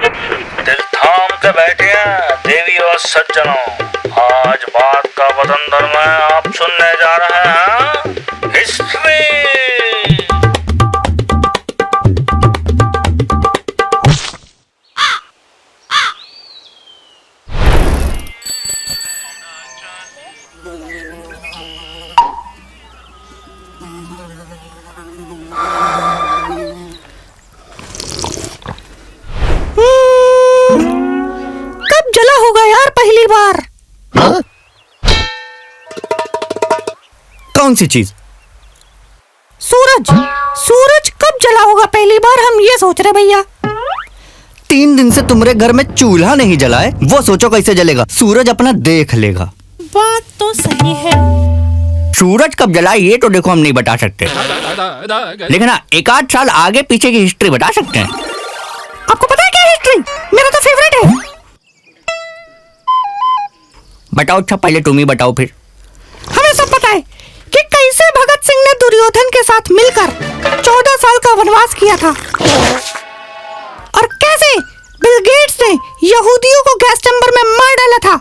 दिल थाम के बैठे हैं देवी और सज्जनों, आज बात का वतन में आप सुनने जा रहे हैं हिस्ट्री। कब जला होगा यार पहली बार? हाँ? कौन सी चीज? सूरज। सूरज कब जला होगा पहली बार, हम ये सोच रहे भैया। 3 दिन से तुम्हारे घर में चूल्हा नहीं जला है, वो सोचो कैसे जलेगा। सूरज अपना देख लेगा। बात तो सही है। सूरज कब जला ये तो देखो हम नहीं बता सकते, लेकिन हाँ 1-8 साल आगे पीछे की हिस्ट्री बता सकते हैं। आपको पता है क्या हिस्ट्री? मेरा तो फेवरेट है। बताओ। अच्छा पहले तुम ही बताओ फिर। हमें सब पता है कि कैसे भगत सिंह ने दुर्योधन के साथ मिलकर 14 साल का वनवास किया था, और कैसे बिल गेट्स ने यहूदियों को गैस चैम्बर में मार डाला था,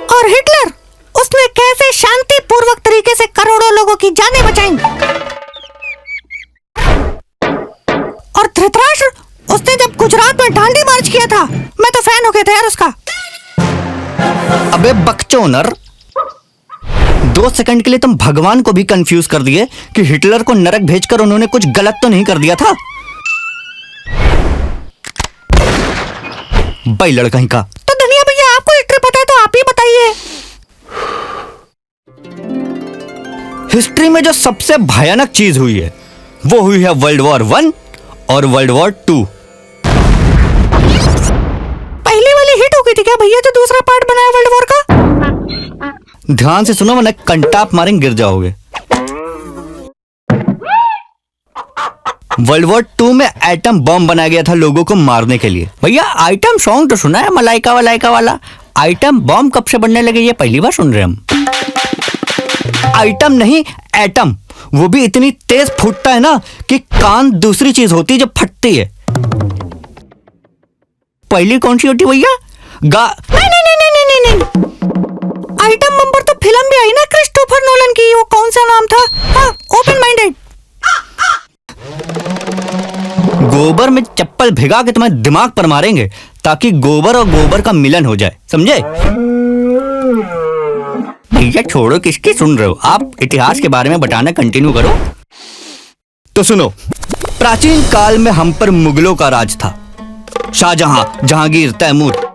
और हिटलर उसने कैसे शांतिपूर्वक तरीके से करोड़ों लोगों की जानें बचाई, और धृतराष्ट्र उसने जब गुजरात में डांडी मार्च किया था, मैं तो फैन हो गया था यार उसका। अबे बकचोदर, 2 सेकंड के लिए तुम भगवान को भी कंफ्यूज कर दिए कि हिटलर को नरक भेजकर उन्होंने कुछ गलत तो नहीं कर दिया था। बैलड़ कहीं का। तो धनिया भैया आपको हिस्ट्री पता है तो आप ही बताइए। हिस्ट्री में जो सबसे भयानक चीज हुई है वो हुई है वर्ल्ड वॉर 1 और वर्ल्ड वॉर 2। पहली वाली हिट हो गई थी क्या भैया जो दूसरा पार्ट बनाया वर्ल्ड वॉर का? ध्यान से सुनो वरना कंटाप मारेंगे गिर जाओगे। वर्ल्ड वॉर 2 में एटम बम बनाया गया था लोगों को मारने के लिए। भैया आइटम सॉन्ग तो सुना है मलाइका वलाइका वाला, आइटम बम कब से बनने लगे ये पहली बार सुन रहे हम। आइटम नहीं एटम, वो भी इतनी तेज फूटता है ना कि कान दूसरी चीज होती है जो फटती है। पहली कौन सी होती भैया? नहीं। आइटम बम पर तो फिल्म भी आई ना क्रिस्टोफर नोलन की, वो कौन सा नाम था? हाँ, ओपन माइंडेड। गोबर में चप्पल भिगा के तुम्हारे दिमाग पर मारेंगे ताकि गोबर और गोबर का मिलन हो जाए, समझे? भैया छोड़ो, किसकी सुन रहे हो आप, इतिहास के बारे में बताना कंटिन्यू करो। तो सुनो, प्राचीन काल में हम पर मुगलों का राज था। शाहजहां, जहांगीर, तैमूर।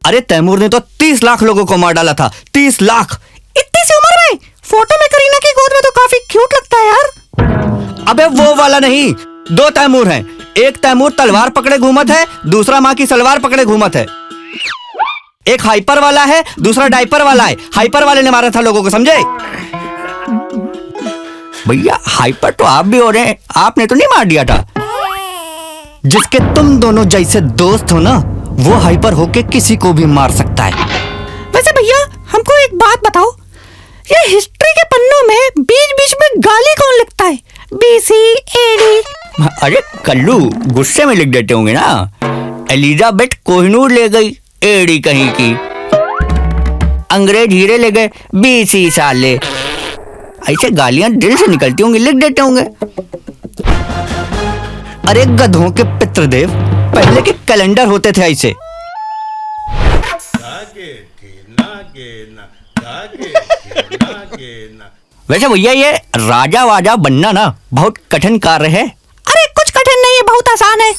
अरे तैमूर ने तो 30 लाख लोगों को मार डाला था। 30 लाख! इतनी सी उम्र में? फोटो में करीना की गोद में तो काफी क्यूट लगता है यार। अबे वो वाला नहीं, 2 तैमूर हैं। एक तैमूर तलवार पकड़े घूमत है, दूसरा माँ की सलवार पकड़े घूमत है। एक हाइपर वाला है, दूसरा डाइपर वाला है। हाइपर वाले ने मारा था लोगों को, समझे? भैया हाइपर तो आप भी हो रहे हैं, आपने तो नहीं मार दिया था। जिसके तुम दोनों जैसे दोस्त हो ना, वो हाइपर होके किसी को भी मार सकता है। वैसे भैया हमको एक बात बताओ, ये हिस्ट्री के पन्नों में बीच बीच में गाली कौन लिखता है? BC AD। अरे कल्लू गुस्से में लिख देते होंगे ना। एलिजाबेथ कोहिनूर ले गई, एडी कहीं की। अंग्रेज हीरे ले गए, 20 साले। ऐसे गालियां दिल से निकलती होंगी, लिख देते होंगे। अरे गधों के पितृदेव, पहले के कैलेंडर होते थे ऐसे। वैसे भैया ये राजा वाजा बनना ना बहुत कठिन कार्य है। अरे कुछ कठिन नहीं है, बहुत आसान है।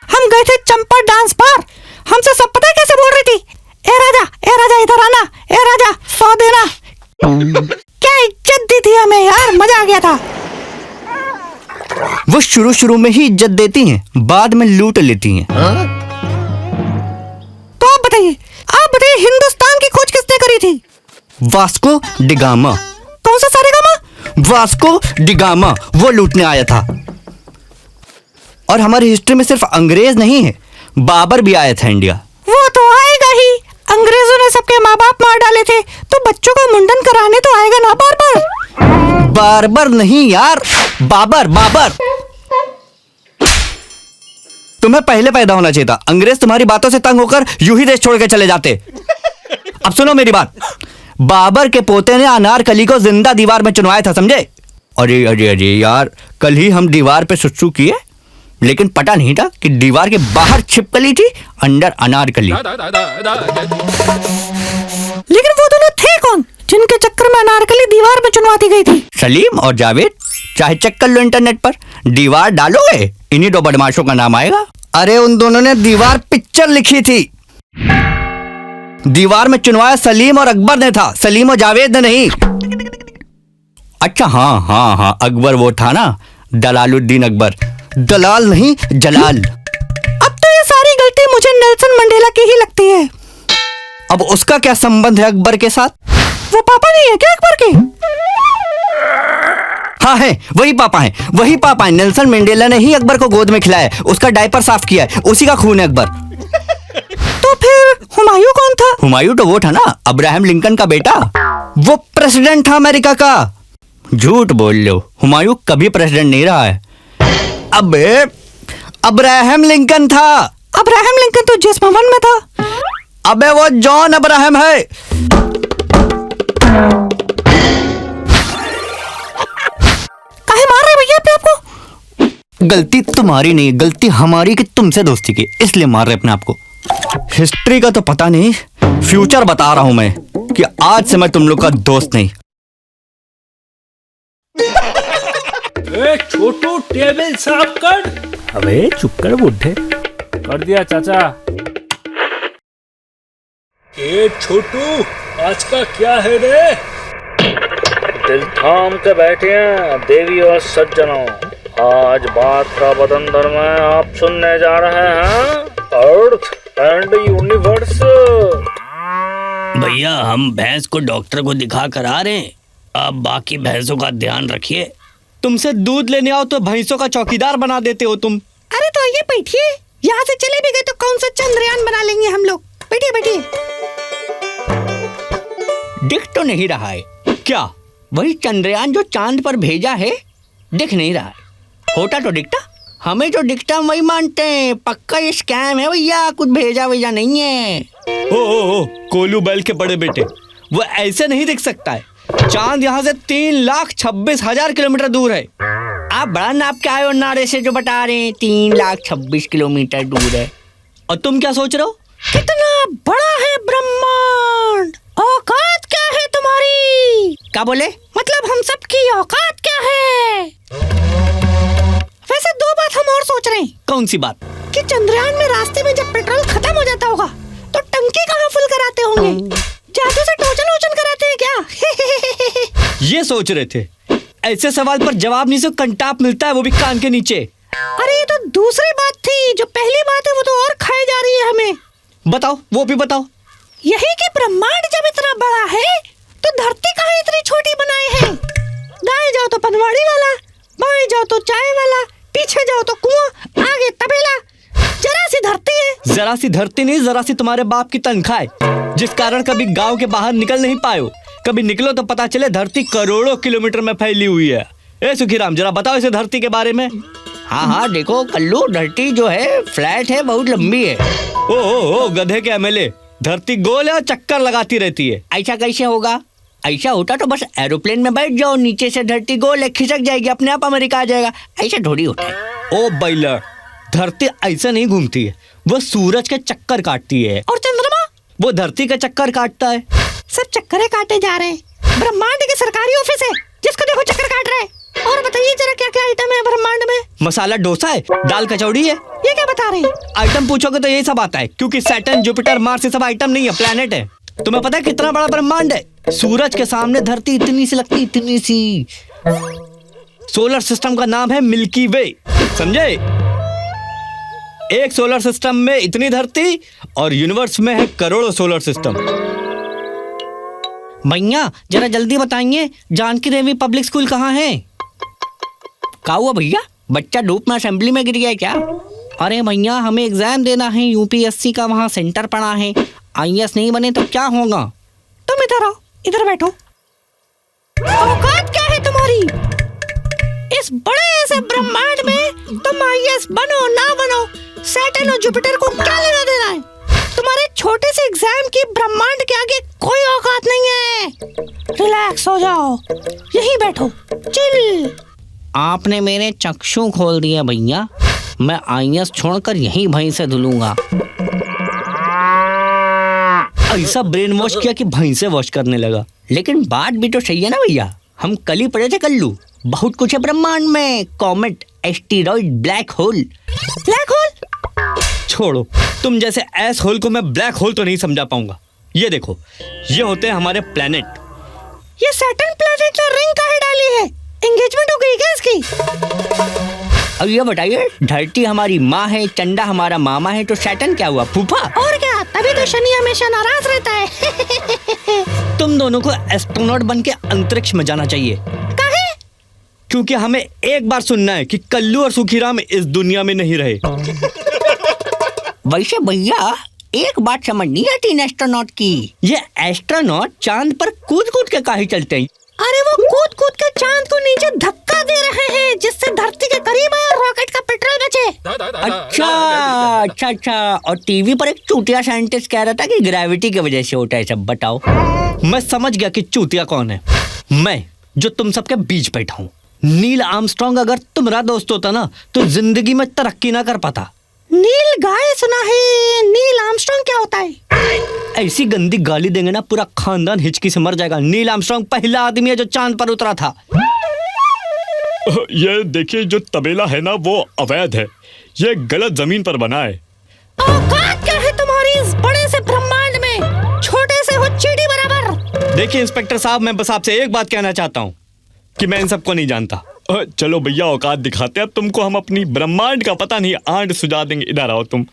हम गए थे चंपा डांस बार, हमसे सब पता है कैसे बोल रही थी? ए राजा इधर आना, ए राजा 100 देना। क्या इज्जत दी थी हमें यार, मजा आ गया था। वो शुरू में ही इज्जत देती हैं, बाद में लूट लेती हैं। तो आप बताइए हिंदुस्तान की खोज किसने करी थी? Vasco da Gama. कौन सा सारेगामा? वास्को डिगामा, वो लूटने आया था। और हमारी हिस्ट्री में सिर्फ अंग्रेज नहीं है, बाबर भी आया था इंडिया। वो तो आएगा ही, अंग्रेजों ने सबके माँ बाप मार डाले थे, तो बच्चों का मुंडन कराने तो आएगा ना बार बार। बार नहीं यार, बाबर। तुम्हें पहले पैदा होना चाहिए था। अंग्रेज तुम्हारी बातों से तंग होकर यूं ही देश छोड़ के चले जाते। अब सुनो मेरी बात। बाबर के पोते ने अनारकली को जिंदा दीवार में चुनवाया था, समझे? अरे अरे अरे यार, कल ही हम दीवार पे सुसु किए, लेकिन पता नहीं था कि दीवार के बाहर छिपकली थी, अंदर अनारकली। लेकिन वो दोनों थे कौन जिनके चक्कर में अनारकली दीवार में चुनवाती गई थी? सलीम और जावेद। चाहे चेक कर लो इंटरनेट पर, दीवार डालोगे इन्हीं दो बदमाशों का नाम आएगा। अरे उन दोनों ने दीवार पिक्चर लिखी थी। दीवार में चुनवाया सलीम और अकबर ने था, सलीम और जावेद ने नहीं। अच्छा हाँ हाँ हाँ, अकबर वो था ना, दलालुद्दीन अकबर। दलाल नहीं, जलाल। अब तो ये सारी गलती मुझे नेल्सन मंडेला की ही लगती है। अब उसका क्या संबंध है अकबर के साथ? वो पापा नहीं है क्या अकबर के? हाँ है, वही पापा है, वही पापा है। नेल्सन मंडेला ने ही अकबर को गोद में खिलाया, उसका डायपर साफ किया है, उसी का खून है अकबर। तो फिर हुमायूं कौन था? हुमायूं तो वो था ना, अब्राहम लिंकन का बेटा। वो प्रेसिडेंट था अमेरिका का। झूठ बोल लो, हुमायूं कभी प्रेसिडेंट नहीं रहा है। अबे अब्राहम लिंकन था। अब्राहम लिंकन तो जिस भवन में था। अबे वो जॉन अब्राहम है। काहे मार रहे भैया अपने आपको? गलती तुम्हारी नहीं, गलती हमारी कि तुमसे दोस्ती की, इसलिए मार रहे अपने आप को। हिस्ट्री का तो पता नहीं, फ्यूचर बता रहा हूं मैं कि आज से मैं तुम लोग का दोस्त नहीं। छोटू टेबल साफ कर। अबे चुप कर बुड्ढे। कर दिया चाचा। ए छोटू, आज का क्या है रे? दिल थाम के बैठे हैं देवी और सज्जनों, आज बात का वतन धर्म है, आप सुनने जा रहे हैं अर्थ एंड यूनिवर्स। भैया हम भैंस को डॉक्टर को दिखा कर आ रहे हैं, आप बाकी भैंसों का ध्यान रखिए। तुमसे दूध लेने आओ तो भैंसों का चौकीदार बना देते हो तुम। अरे तो आइए बैठिए, यहाँ से चले भी गए तो कौन सा चंद्रयान बना लेंगे हम लोग। बैठिए बैठिए। दिख तो नहीं रहा है क्या? वही चंद्रयान जो चांद पर भेजा है, दिख नहीं रहा है। होता तो दिखता, हमें जो दिखता वही मानते हैं। पक्का ये स्कैम है भैया, कुछ भेजा भेजा नहीं है। ओ कोलू बैल के बड़े बेटे, वो ऐसे नहीं दिख सकता है। चांद यहाँ से 3,26,000 किलोमीटर दूर है। आप बड़ा नाप के आए हो नारे से जो बता रहे हैं 3,26,000 किलोमीटर दूर है। और तुम क्या सोच रहे हो? कितना बड़ा है ब्रह्मांड, औकात क्या है तुम्हारी? क्या बोले? मतलब हम सब की औकात क्या है? वैसे दो बात हम और सोच रहे हैं। कौन सी बात? कि चंद्रयान में रास्ते में जब पेट्रोल खत्म हो जाता होगा तो टंकी कहाँ फुल कराते होंगे? जादू से टोचन वोचन कराते हैं क्या? ये सोच रहे थे। ऐसे सवाल पर जवाब नहीं से कंटाप मिलता है, वो भी कान के नीचे। अरे ये तो दूसरी बात थी, जो पहली बात है वो तो और खाई जा रही है हमें। बताओ, वो भी बताओ। यही कि ब्रह्मांड जब इतना बड़ा है तो धरती कहाँ इतनी छोटी बनाए हैं? दाएं जाओ तो पनवाड़ी वाला, बाएं जाओ तो चाय वाला, पीछे जाओ तो कुआं, आगे तबेला। जरा सी धरती है। जरा सी धरती नहीं, जरा सी तुम्हारे बाप की तनख्वाह है, जिस कारण कभी गांव के बाहर निकल नहीं पाए हो। कभी निकलो तो पता चले धरती करोड़ों किलोमीटर में फैली हुई है। ए सुखीराम, जरा बताओ इसे धरती के बारे में। हाँ हाँ देखो कल्लू, धरती जो है फ्लैट है, बहुत लंबी है। ओ गधे के एमएलए, धरती गोल है और चक्कर लगाती रहती है। ऐसा कैसे होगा? ऐसा होता तो बस एरोप्लेन में बैठ जाओ, नीचे से धरती गोल है, खिसक जाएगी, अपने आप अमेरिका आ जाएगा। ऐसा थोड़ी होता है। ओ बैलर, धरती ऐसे नहीं घूमती है, वो सूरज के चक्कर काटती है। और चंद्रमा? वो धरती का चक्कर काटता है। सब चक्करे काटे जा रहे हैं। ब्रह्मांड के सरकारी ऑफिस है, जिसको देखो चक्कर काट रहे हैं। और बताइए जरा क्या क्या आइटम है ब्रह्मांड में? मसाला डोसा है, दाल कचौड़ी है। ये क्या बता रहे हैं? आइटम पूछोगे तो यही सब आता है, क्योंकि सैटर्न, जुपिटर, मार्स ये सब आइटम नहीं है, प्लेनेट है। तुम्हें पता है कितना बड़ा ब्रह्मांड है? सूरज के सामने धरती इतनी सी लगती, इतनी सी। सोलर सिस्टम का नाम है मिल्की वे, समझे? एक सोलर सिस्टम में इतनी धरती और यूनिवर्स में है करोड़ों सोलर सिस्टम। भैया जरा जल्दी बताइए, जानकी देवी पब्लिक स्कूल कहाँ है? क्या हुआ भैया, बच्चा धूप में असेंबली में गिर गया क्या? अरे भैया हमें एग्जाम देना है, यूपीएससी का वहाँ सेंटर पड़ा है। आईएएस नहीं बने तो क्या होगा? तुम इधर आओ, इधर बैठो। औकात क्या है तुम्हारी? इस बड़े से ब्रह्मांड में तुम आईएएस बनो ना बनो, सैटर्न और जुपिटर को क्या लेना देना है? तुम्हारे छोटे से एग्जाम की ब्रह्मांड के आगे कोई औकात नहीं है। रिलैक्स हो जाओ, यहीं बैठो, चिल। आपने मेरे चक्षु खोल दिए भैया। मैं आईएएस छोड़कर यहीं भैं से धुलूंगा। ऐसा ब्रेन वॉश किया कि भैं से वॉश करने लगा। लेकिन बात भी तो सही है ना भैया, हम कल ही पढ़े थे कल्लू, बहुत कुछ है ब्रह्मांड में। Comet, asteroid, black hole. Black hole? छोड़ो, तुम जैसे एस होल को मैं ब्लैक होल तो नहीं समझा पाऊंगा। ये देखो, ये होते हैं हमारे प्लेनेट। ये सैटर्न प्लैनेट ने रिंग काहे डाली है? एंगेजमेंट हो गई क्या इसकी? अब ये बताइए, धरती हमारी माँ है, चंदा हमारा मामा है, तो सैटर्न क्या हुआ, फूफा? और क्या, तभी तो शनि हमेशा नाराज रहता है। तुम दोनों को एस्ट्रोनॉट बन के अंतरिक्ष में जाना चाहिए। काहे? क्योंकि हमें एक बार सुनना है कि कल्लू और सुखीराम इस दुनिया में नहीं रहे। वैसे भैया एक बात समझ नहीं आती इन एस्ट्रोनॉट की। ये एस्ट्रोनॉट चांद पर कूद कूद के काहे चलते हैं? अरे वो कूद कूद के चांद को नीचे धक्का दे रहे हैं, जिससे धरती के करीब आए और रॉकेट का पेट्रोल बचे। अच्छा। और टीवी पर एक चूतिया साइंटिस्ट कह रहा था कि ग्रेविटी की वजह से होता है सब। बताओ। मैं समझ गया कि चूतिया कौन है। मैं, जो तुम सबके बीच बैठा हूँ। नील आर्मस्ट्रांग अगर तुम्हारा दोस्त होता ना, तो जिंदगी में तरक्की ना कर पाता। नील गाय सुना है, नील आर्मस्ट्रांग क्या होता है? ऐसी गंदी गाली देंगे ना, पूरा खानदान हिचकी से मर जाएगा। नील आर्मस्ट्रांग पहला आदमी है जो चांद पर उतरा था। ये देखिए, जो तबेला है ना वो अवैध है। ये गलत जमीन पर बना है। औकात क्या है तुम्हारी इस बड़े से ब्रह्मांड में? छोटे से हो चींटी बराबर। देखिए इंस्पेक्टर साहब, मैं बस आपसे एक बात कहना चाहता हूँ कि मैं इन सबको नहीं जानता। चलो भैया, औकात दिखाते हैं अब तुमको हम अपनी। ब्रह्मांड का पता नहीं आंट सुझा देंगे। इधर आओ तुम।